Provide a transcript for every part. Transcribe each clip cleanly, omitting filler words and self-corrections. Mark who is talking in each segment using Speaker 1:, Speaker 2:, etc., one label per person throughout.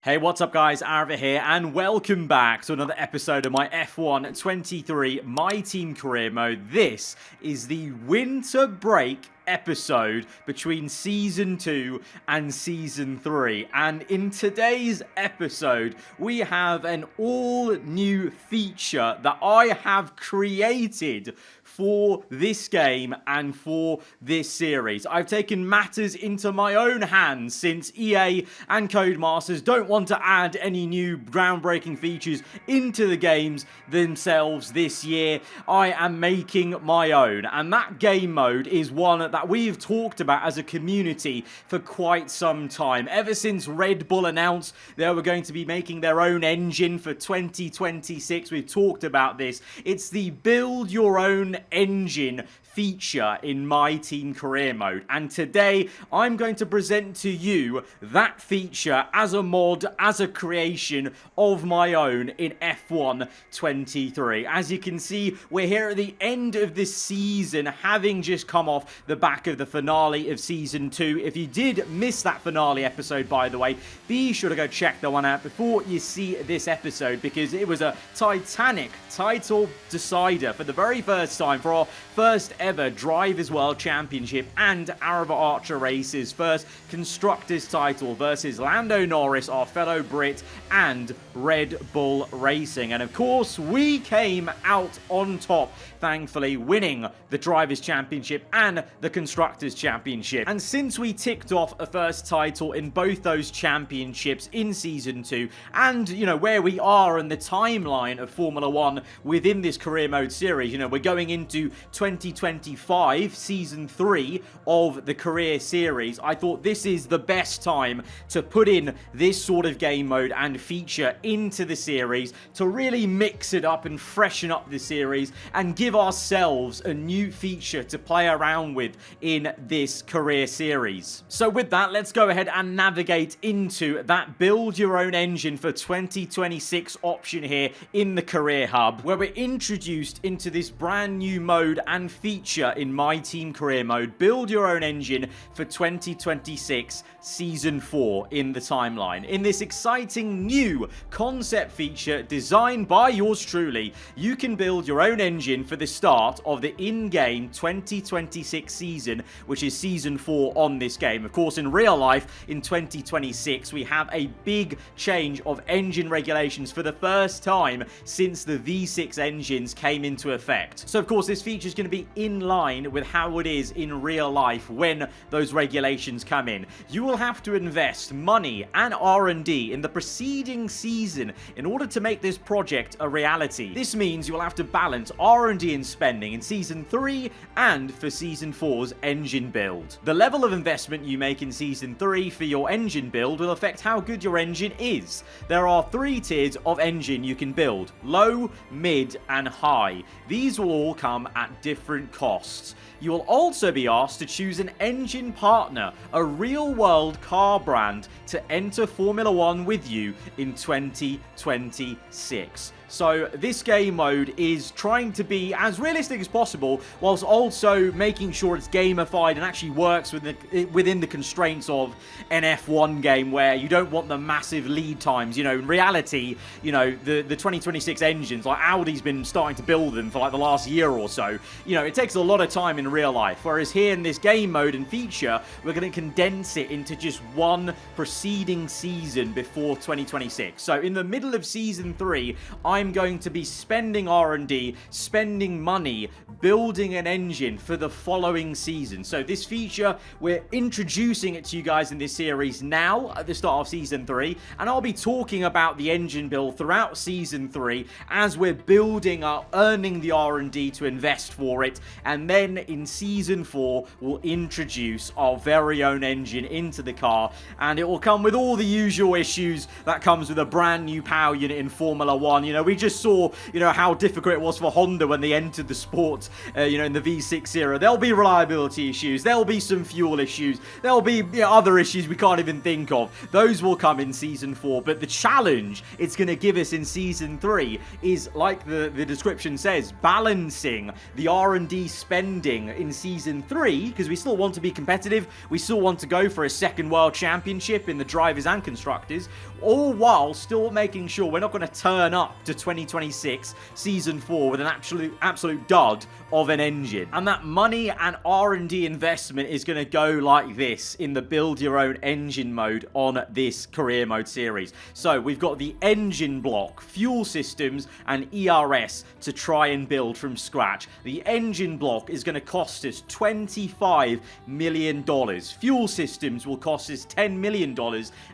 Speaker 1: Hey, what's up guys, aarava here, and welcome back to another episode of my F1 23 My Team Career Mode. This is the winter break episode between Season 2 and Season 3. And in today's episode, we have an all-new feature that I have created for this game and for this series. I've taken matters into my own hands since EA and Codemasters don't want to add any new groundbreaking features into the games themselves this year. I am making my own, and that game mode is one that we've talked about as a community for quite some time. Ever since Red Bull announced they were going to be making their own engine for 2026, we've talked about this. It's the build your own engine feature in My Team Career Mode, and today I'm going to present to you that feature as a mod, as a creation of my own in F1 23. As you can see, we're here at the end of this season, having just come off the back of the finale of Season 2. If you did miss that finale episode, by the way, be sure to go check that one out before you see this episode, because it was a titanic title decider for the very first time, for our first ever Drivers' World Championship and aarava Archer Race's first Constructors title versus Lando Norris, our fellow Brit, and Red Bull Racing. And of course, we came out on top, thankfully, winning the Drivers' Championship and the Constructors' Championship. And since we ticked off a first title in both those championships in Season 2, and, you know, where we are in the timeline of Formula 1 within this career mode series, you know, we're going into 2025, Season 3 of the career series, I thought this is the best time to put in this sort of game mode and feature into the series to really mix it up and freshen up the series and give ourselves a new feature to play around with in this career series. So with that, let's go ahead and navigate into that build your own engine for 2026 option here in the career hub, where we're introduced into this brand new mode and feature in My Team Career Mode, build your own engine for 2026 Season 4 in the timeline. In this exciting new concept feature designed by yours truly, you can build your own engine for the start of the in-game 2026 season, which is Season 4 on this game. Of course, in real life, in 2026, we have a big change of engine regulations for the first time since the V6 engines came into effect. So, of course, this feature is going to be in line with how it is in real life when those regulations come in. You will have to invest money and R&D in the preceding season in order to make this project a reality. This means you will have to balance R&D and spending in Season 3 and for Season 4's engine build. The level of investment you make in Season 3 for your engine build will affect how good your engine is. There are 3 tiers of engine you can build: low, mid, and high. These will all come at different costs. You will also be asked to choose an engine partner, a real-world car brand, to enter Formula 1 with you in 2026. So this game mode is trying to be as realistic as possible, whilst also making sure it's gamified and actually works within the constraints of an F1 game, where you don't want the massive lead times. You know, in reality, you know, the 2026 engines, like Audi's been starting to build them for like the last year or so. You know, it takes a lot of time in real life, whereas here in this game mode and feature, we're going to condense it into just one preceding season before 2026. So in the middle of Season 3, I'm going to be spending R&D, spending money, building an engine for the following season. So this feature, we're introducing it to you guys in this series now at the start of Season 3, and I'll be talking about the engine build throughout Season 3 as we're building up, earning the R&D to invest for it, and then in Season 4, we'll introduce our very own engine into the car, and it will come with all the usual issues that comes with a brand new power unit in Formula 1. You know, we just saw, you know, how difficult it was for Honda when they entered the sport, you know, in the V6 era. There'll be reliability issues, there'll be some fuel issues, there'll be, you know, other issues we can't even think of. Those will come in Season 4, but the challenge it's going to give us in Season 3 is, like the description says, balancing the R&D spending in Season 3, because we still want to be competitive, we still want to go for a second World Championship in the drivers and constructors, all while still making sure we're not going to turn up to 2026 Season 4 with an absolute dud of an engine. And that money and R&D investment is going to go like this in the build your own engine mode on this career mode series. So we've got the engine block, fuel systems, and ERS to try and build from scratch. The engine block is going to cost us $25 million. Fuel systems will cost us $10 million,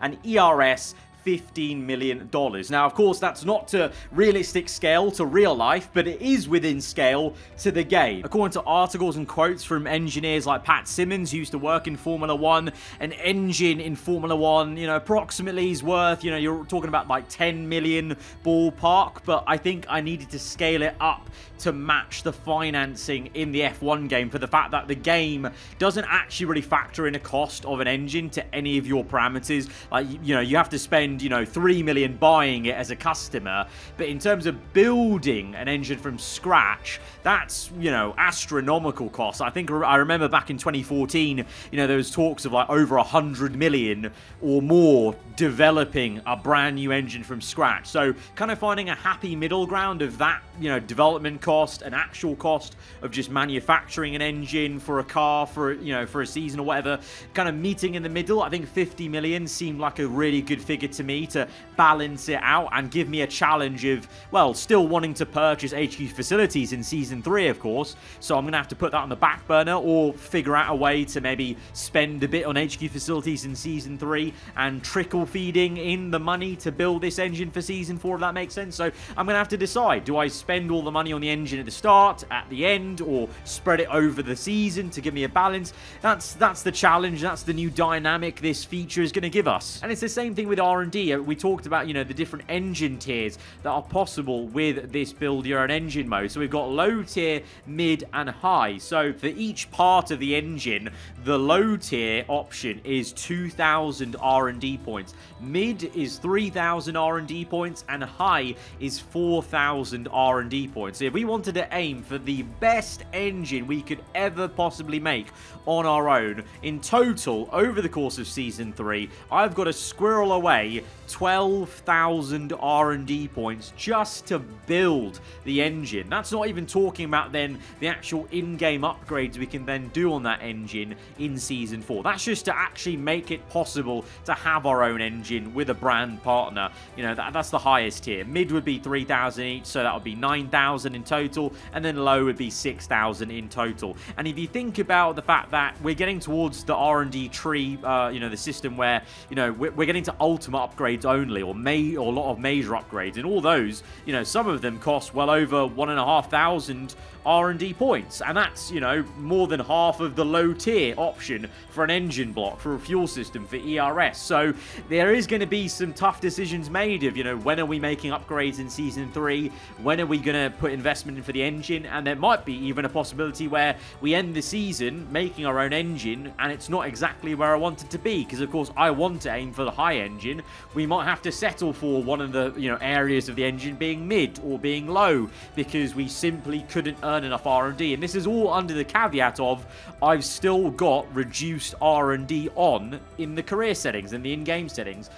Speaker 1: and ERS $15 million. Now, of course, that's not to realistic scale to real life, but it is within scale to the game. According to articles and quotes from engineers like Pat Simmons, who used to work in Formula 1, an engine in Formula 1, approximately is worth, you're talking about like 10 million ballpark, but I think I needed to scale it up to match the financing in the F1 game for the fact that the game doesn't actually really factor in a cost of an engine to any of your parameters. Like, you have to spend 3 million buying it as a customer, but in terms of building an engine from scratch, that's astronomical costs. I think I remember back in 2014, there was talks of like over 100 million or more developing a brand new engine from scratch. So kind of finding a happy middle ground of that development cost and actual cost of just manufacturing an engine for a car for a season or whatever, kind of meeting in the middle. I think 50 million seemed like a really good figure to me to balance it out and give me a challenge of, well, still wanting to purchase HQ facilities in Season 3, of course. So I'm going to have to put that on the back burner or figure out a way to maybe spend a bit on HQ facilities in Season 3 and trickle feeding in the money to build this engine for Season 4, if that makes sense. So I'm going to have to decide, do I spend all the money on the engine at the start, at the end, or spread it over the season to give me a balance? That's the challenge. That's the new dynamic this feature is going to give us. And it's the same thing with R&D. We talked about, the different engine tiers that are possible with this build your own engine mode. So we've got low tier, mid, and high. So for each part of the engine, the low tier option is 2,000 R&D points. Mid is 3,000 R&D points, and high is 4,000 R&D points. So if we wanted to aim for the best engine we could ever possibly make on our own, in total, over the course of Season 3, I've got to squirrel away 12,000 R&D points just to build the engine. That's not even talking about then the actual in-game upgrades we can then do on that engine in Season 4. That's just to actually make it possible to have our own engine with a brand partner. That's the highest tier. Mid would be 3,000 each, so that would be 9,000 in total, and then low would be 6,000 in total. And if you think about the fact that we're getting towards the R&D tree, the system where, we're getting to ultimate upgrades only, or a lot of major upgrades, and all those, some of them cost well over 1,500 R&D points, and that's more than half of the low tier option for an engine block, for a fuel system, for ERS. So there is going to be some tough decisions made of when are we making upgrades in Season 3, when are we going to put investment in for the engine, and there might be even a possibility where we end the season making our own engine and it's not exactly where I want it to be, because of course I want to aim for the high engine. We might have to settle for one of the areas of the engine being mid or being low because we simply couldn't earn enough R&D, and this is all under the caveat of I've still got reduced R&D on in the career settings and the in-game settings.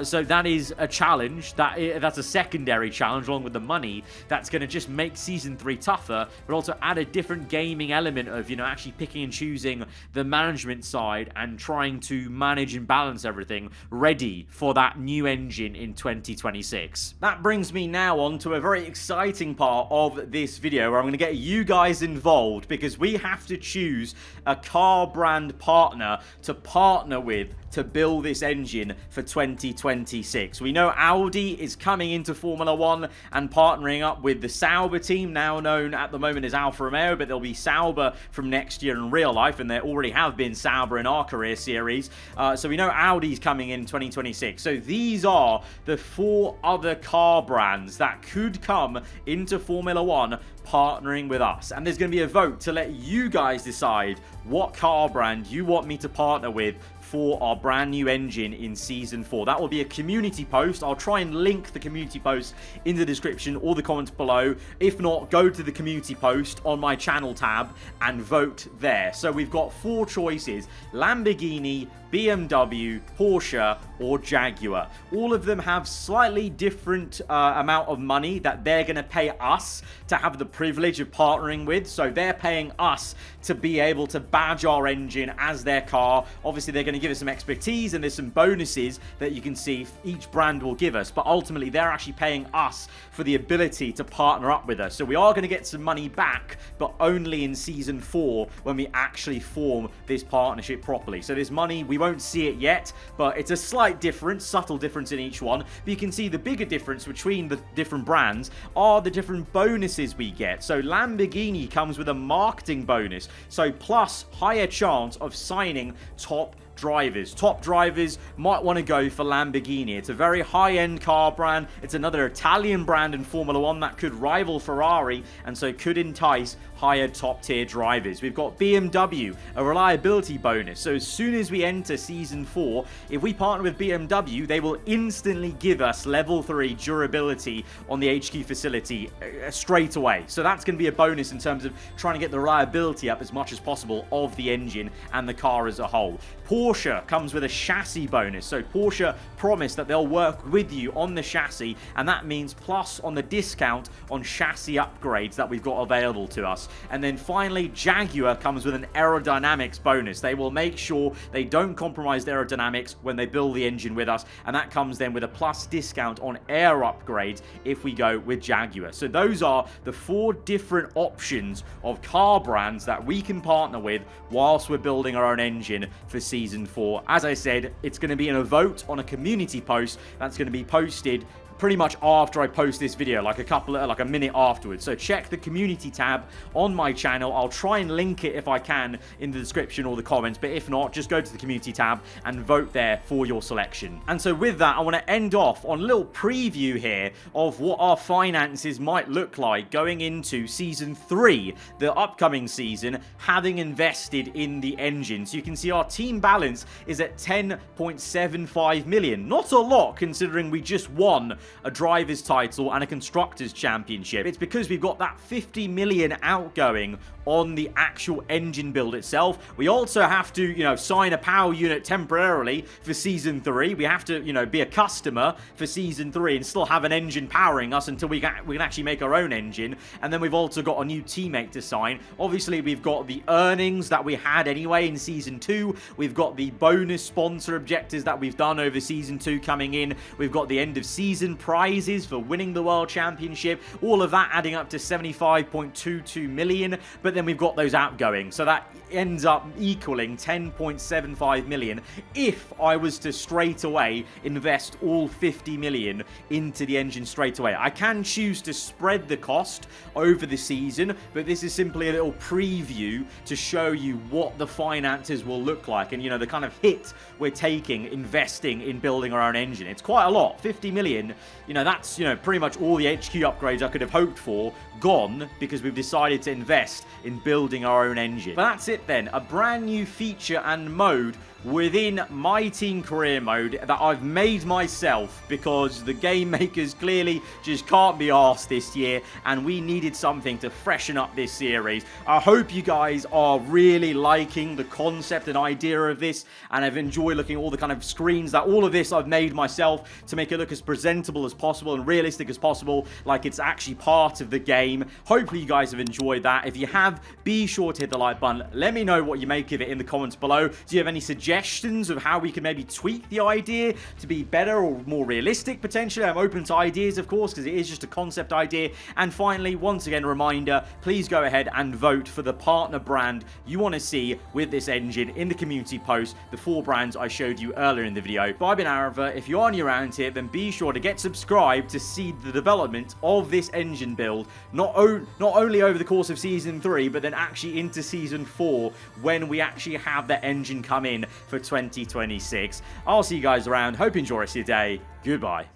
Speaker 1: So that is a challenge. That's a secondary challenge along with the money that's going to just make Season 3 tougher, but also add a different gaming element of actually picking and choosing the management side and trying to manage and balance everything ready for that new engine in 2026. That brings me now on to a very exciting part of this video where I'm going to get you guys involved, because we have to choose a car brand partner to partner with to build this engine for 2026. We know Audi is coming into Formula 1 and partnering up with the Sauber team, now known at the moment as Alfa Romeo, but they'll be Sauber from next year in real life, and there already have been Sauber in our career series. So we know Audi's coming in 2026. So these are the 4 other car brands that could come into Formula 1 partnering with us, and there's going to be a vote to let you guys decide what car brand you want me to partner with for our brand new engine in Season 4. That will be a community post. I'll try and link the community post in the description or the comments below. If not, go to the community post on my channel tab and vote there. So we've got 4 choices: Lamborghini, BMW, Porsche, or Jaguar. All of them have slightly different amount of money that they're going to pay us to have the privilege of partnering with. So they're paying us to be able to badge our engine as their car. Obviously, they're going to give us some expertise, and there's some bonuses that you can see each brand will give us. But ultimately, they're actually paying us for the ability to partner up with us. So we are going to get some money back, but only in Season 4 when we actually form this partnership properly. So this money, we won't see it yet, but it's a slight difference, subtle difference in each one. But you can see the bigger difference between the different brands are the different bonuses we get. So Lamborghini comes with a marketing bonus, so plus higher chance of signing top drivers. Top drivers might want to go for Lamborghini. It's a very high-end car brand. It's another Italian brand in Formula 1 that could rival Ferrari, and so could entice higher top-tier drivers. We've got BMW, a reliability bonus. So as soon as we enter Season 4, if we partner with BMW, they will instantly give us level 3 durability on the HQ facility straight away. So that's going to be a bonus in terms of trying to get the reliability up as much as possible of the engine and the car as a whole. Porsche comes with a chassis bonus. So Porsche promise that they'll work with you on the chassis, and that means plus on the discount on chassis upgrades that we've got available to us. And then finally, Jaguar comes with an aerodynamics bonus. They will make sure they don't compromise their aerodynamics when they build the engine with us, and that comes then with a plus discount on air upgrades if we go with Jaguar. So those are the 4 different options of car brands that we can partner with whilst we're building our own engine for Season 4. As I said, it's going to be in a vote on a community post that's going to be posted pretty much after I post this video, like a minute afterwards. So check the community tab on my channel. I'll try and link it if I can in the description or the comments, but if not, just go to the community tab and vote there for your selection. And so with that, I want to end off on a little preview here of what our finances might look like going into Season 3, the upcoming season, having invested in the engine. So you can see our team balance is at 10.75 million. Not a lot considering we just won a driver's title and a constructors championship. It's because we've got that 50 million outgoing on the actual engine build itself. We also have to, sign a power unit temporarily for Season 3. We have to, be a customer for Season 3 and still have an engine powering us until we can actually make our own engine. And then we've also got a new teammate to sign. Obviously, we've got the earnings that we had anyway in Season 2. We've got the bonus sponsor objectives that we've done over Season 2 coming in. We've got the end of season prizes for winning the World Championship. All of that adding up to 75.22 million. But then we've got those outgoing, so that ends up equaling 10.75 million if I was to straight away invest all 50 million into the engine straight away. I can choose to spread the cost over the season, but this is simply a little preview to show you what the finances will look like and, the kind of hit we're taking investing in building our own engine. It's quite a lot. 50 million, that's, pretty much all the HQ upgrades I could have hoped for gone because we've decided to invest in building our own engine. But that's it then. A brand new feature and mode within my team career mode that I've made myself because the game makers clearly just can't be arsed this year, and we needed something to freshen up this series. I hope you guys are really liking the concept and idea of this, and I've enjoyed looking at all the kind of screens that all of this I've made myself to make it look as presentable as possible and realistic as possible, like it's actually part of the game. Hopefully you guys have enjoyed that. If you have, be sure to hit the like button. Let me know what you make of it in the comments below. Do you have any suggestions of how we can maybe tweak the idea to be better or more realistic potentially? I'm open to ideas, of course, because it is just a concept idea. And finally, once again, a reminder, please go ahead and vote for the partner brand you want to see with this engine in the community post, the 4 brands I showed you earlier in the video. But I've been aarava. If you are new around here, then be sure to get subscribed to see the development of this engine build, not only over the course of Season 3, but then actually into Season 4 when we actually have the engine come in for 2026. I'll see you guys around. Hope you enjoy the rest of your day. Goodbye.